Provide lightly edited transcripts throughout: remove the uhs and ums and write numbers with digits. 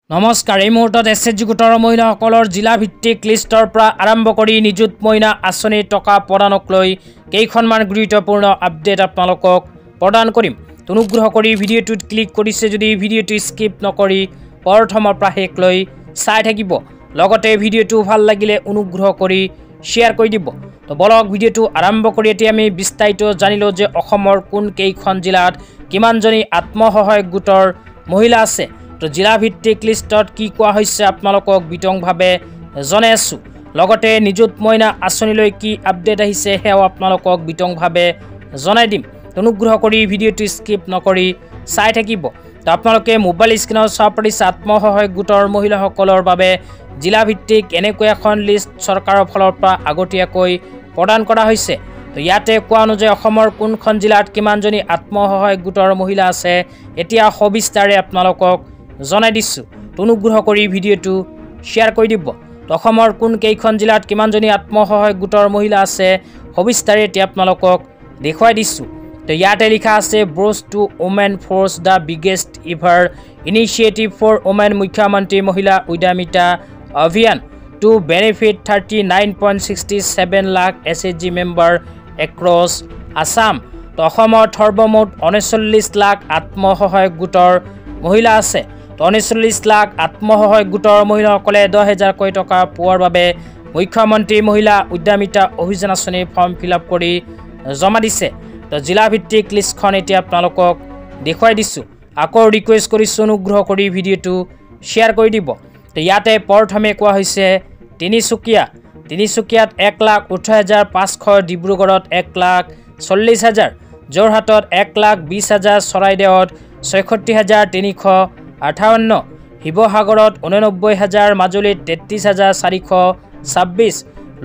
নমস্কাৰ এই মুহূৰ্তত এছএছজি গোটৰ মহিলাসকলৰ জিলা ভিত্তিক লিষ্টৰ পৰা আৰম্ভ কৰি নিযুত মইনা আঁচনিৰ টকা প্ৰদানক লৈ কেইখনমান গুৰুত্বপূৰ্ণ আপডেট আপোনালোকক প্ৰদান কৰিম। অনুগ্ৰহ কৰি ভিডিঅ'টোত ক্লিক কৰিছে যদি ভিডিঅ'টো স্কিপ নকৰি প্ৰথমৰ পৰা শেষলৈ চাই থাকিব। লগতে ভিডিঅ'টো ভাল লাগিলে অনুগ্ৰহ কৰি শ্বেয়াৰ কৰি দিব। তো বলক ভিডিঅ'টো আৰম্ভ কৰি এতিয়া আমি বিস্তাৰিত জানিলো যে অসমৰ কোন কেইখন জিলাত কিমানজনী আত্মসহায়ক গোটৰ মহিলা আছে। তো জিলা ভিত্তিক লিষ্টত কি কোৱা হৈছে আপোনালোকক বিতংভাৱে জনাই আছো। লগতে নিযুত মইনা আঁচনিলৈ কি আপডেট আহিছে সেয়াও আপোনালোকক বিতংভাৱে জনাই দিম। অনুগ্ৰহ কৰি ভিডিঅ'টো স্কিপ নকৰি চাই থাকিব। তো আপোনালোকে মোবাইল স্ক্ৰীনত চাব পাৰিছে আত্মসহায়ক গোটৰ মহিলাসকলৰ বাবে জিলা ভিত্তিক এনেকৈ এখন লিষ্ট চৰকাৰৰ ফালৰ পৰা আগতীয়াকৈ প্ৰদান কৰা হৈছে। তো ইয়াতে কোৱা অনুযায়ী অসমৰ কোনখন জিলাত কিমানজনী আত্মসহায়ক গোটৰ মহিলা আছে এতিয়া সবিস্তাৰে আপোনালোকক জনাই দিছোঁ। অনুগ্ৰহ কৰি ভিডিঅ'টো শ্বেয়াৰ কৰি দিব। অসমৰ কোন কেইখন জিলাত কিমানজনী আত্মসহায়ক গোটৰ মহিলা আছে সবিস্তাৰে এতিয়া আপোনালোকক দেখুৱাই দিছোঁ। তো ইয়াতে লিখা আছে brings to women folks the biggest ever initiative for women Mukhyamantri Mahila Udyamita Abhiyan to benefit 39.67 lakh SHG member across Assam. তো অসমত সৰ্বমুঠ 39 লাখ আত্মসহায়ক গোটৰ মহিলা আছে। 39 লাখ আত্মসহায়ক গোটৰ মহিলাসকলে 10,000কৈ টকা পোৱাৰ বাবে মুখ্যমন্ত্ৰী মহিলা উদ্যমিতা অভিযান আঁচনিৰ ফৰ্ম ফিল-আপ কৰি জমা দিছে। তো জিলা ভিত্তিক লিষ্টখন এতিয়া আপোনালোকক দেখুৱাই দিছোঁ। আকৌ ৰিকুৱেষ্ট কৰিছোঁ অনুগ্ৰহ কৰি ভিডিঅ'টো শ্বেয়াৰ কৰি দিব। তো ইয়াতে প্ৰথমে কোৱা হৈছে তিনিচুকীয়াত 1,18,500, ডিব্ৰুগড়ত 1,40,000, যোৰহাটত 1,20,000, চৰাইদেউত 66,358, শিৱসাগৰত 89,000, মাজুলীত 33,426,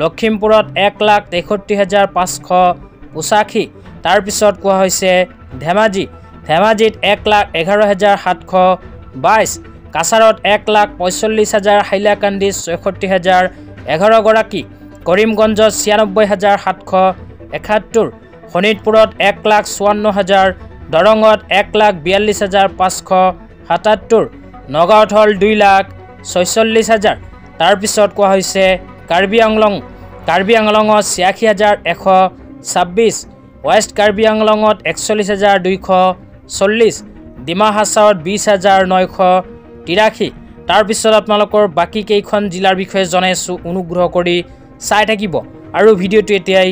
লখিমপুৰত 1,63,585। তাৰপিছত কোৱা হৈছে ধেমাজিত 1,11,722, কাছাৰত 1,45,000, হাইলাকান্দিত 66,011 কৰিমগঞ্জত 96,771, শোণিতপুৰত 1,54,000, দৰঙত 1,42,577, নগাঁৱত হ'ল 2,46,000। তাৰপিছত কোৱা হৈছে কাৰ্বি আংলঙত 86,126, ৱেষ্ট কাৰ্বি আংলঙত 41,240, ডিমা হাছাওত 20,983। তাৰপিছত আপোনালোকৰ বাকী কেইখন জিলাৰ বিষয়ে জনাইছোঁ, অনুগ্ৰহ কৰি চাই থাকিব আৰু ভিডিঅ'টো এতিয়াই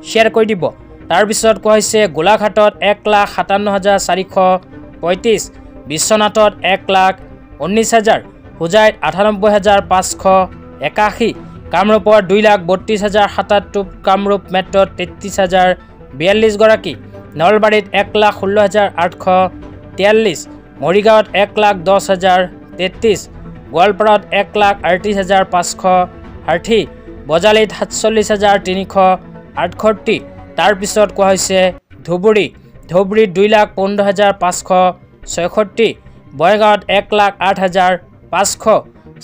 শ্বেয়াৰ কৰি দিব। তাৰপিছত কোৱা হৈছে গোলাঘাটত 1,57,435, বিশ্বনাথত 1,19,000, হোজাইত 98,581, কামৰূপত 2,32,077, কামৰূপ মেট্ৰত 33,042 নলবাৰীত 1,16,843, মৰিগাঁৱত 1,10,033, গোৱালপাৰাত 1,38,560, বজালীত 47,368। তাৰপিছত কোৱা হৈছে ধুবুৰীত 2,15,566, বঙাইগাঁৱত 1,08,500,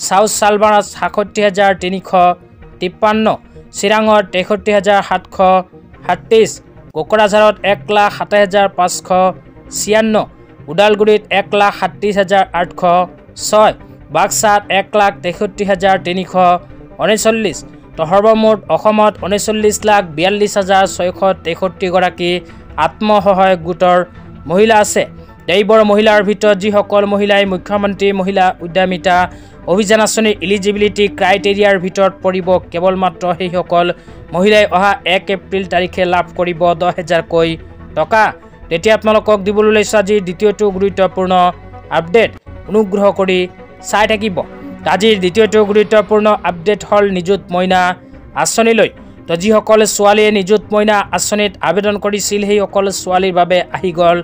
চাউথ চালমাৰাত 67,353, চিৰাঙত 63,737, কোকৰাঝাৰত 1,27,596, ওদালগুৰিত 1,30,806, বাক্সাত 1,63,339। তো সৰ্বমুঠ অসমত 39,42,663 আত্মসহায়ক গোটৰ মহিলা আছে। এইবোৰ মহিলাৰ ভিতৰত যিসকল মহিলাই মুখ্যমন্ত্ৰী মহিলা উদ্যমিতা অভিযান আঁচনিৰ ইলিজিবিলিটি ক্ৰাইটেৰিয়াৰ ভিতৰত পৰিব, কেৱল মাত্ৰ সেইসকল মহিলাই অহা 1 এপ্ৰিল তাৰিখে লাভ কৰিব 10,000কৈ টকা। তেতিয়া আপোনালোকক দিবলৈ লৈছোঁ আজিৰ দ্বিতীয়টো গুৰুত্বপূৰ্ণ আপডেট, অনুগ্ৰহ কৰি চাই থাকিব। আজিৰ দ্বিতীয়টো গুৰুত্বপূৰ্ণ আপডেট হ'ল নিযুত মইনা আঁচনিলৈ। তো যিসকল ছোৱালীয়ে নিযুত মইনা আঁচনিত আবেদন কৰিছিল সেইসকল ছোৱালীৰ বাবে আহি গ'ল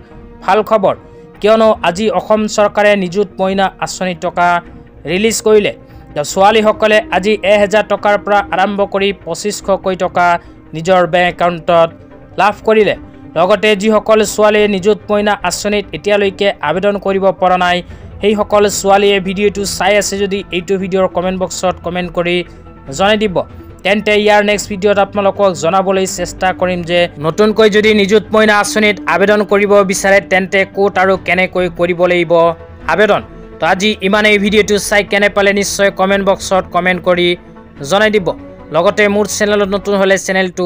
ভাল খবৰ, কিয়নো আজি অসম চৰকাৰে নিযুত মইনা আঁচনিৰ টকা ৰিলিজ কৰিলে। তো ছোৱালীসকলে আজি 1,000 টকাৰ পৰা আৰম্ভ কৰি 2,500কৈ টকা নিজৰ বেংক একাউণ্টত লাভ কৰিলে। লগতে যিসকল ছোৱালীয়ে নিযুত মইনা আঁচনিত এতিয়ালৈকে আবেদন কৰিব পৰা নাই সেইসকল ছোৱালীয়ে ভিডিঅ'টো চাই আছে যদি এইটো ভিডিঅ'ৰ কমেণ্ট বক্সত কমেণ্ট কৰি জনাই দিব। তেন্তে ইয়াৰ নেক্সট ভিডিঅ'ত আপোনালোকক জনাবলৈ চেষ্টা কৰিম যে নতুনকৈ যদি নিযুত মইনা আঁচনিত আবেদন কৰিব বিচাৰে তেন্তে ক'ত আৰু কেনেকৈ কৰিব লাগিব আবেদন। তো আজি ইমানে এই ভিডিঅ'টো চাই কেনে পালে নিশ্চয় কমেণ্ট বক্সত কমেণ্ট কৰি জনাই দিব লগতে মোৰ চেনেলত নতুন হ'লে চেনেলটো